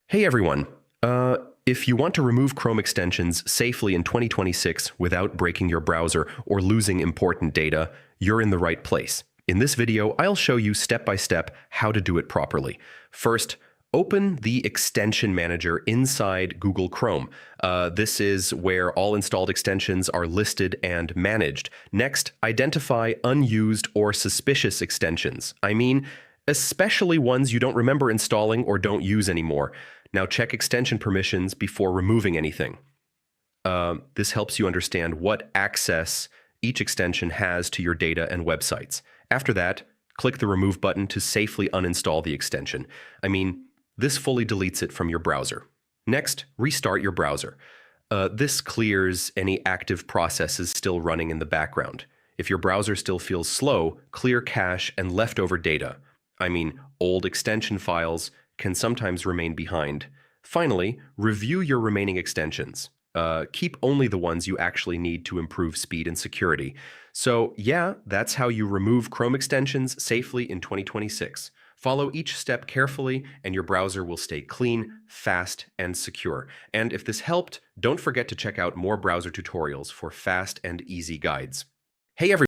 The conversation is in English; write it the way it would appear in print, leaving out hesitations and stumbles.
Hey everyone. If you want to remove Chrome extensions safely in 2026 without breaking your browser or losing important data, you're in the right place. In this video, I'll show you step by step how to do it properly. First, open the extension manager inside Google Chrome. This is where all installed extensions are listed and managed. Next, identify unused or suspicious extensions. Especially ones you don't remember installing or don't use anymore. Now check extension permissions before removing anything. This helps you understand what access each extension has to your data and websites. After that, click the Remove button to safely uninstall the extension. This fully deletes it from your browser. Next, restart your browser. This clears any active processes still running in the background. If your browser still feels slow, clear cache and leftover data. Old extension files can sometimes remain behind. Finally, review your remaining extensions. Keep only the ones you actually need to improve speed and security. So yeah, that's how you remove Chrome extensions safely in 2026. Follow each step carefully and your browser will stay clean, fast, and secure. And if this helped, don't forget to check out more browser tutorials for fast and easy guides. Hey everyone.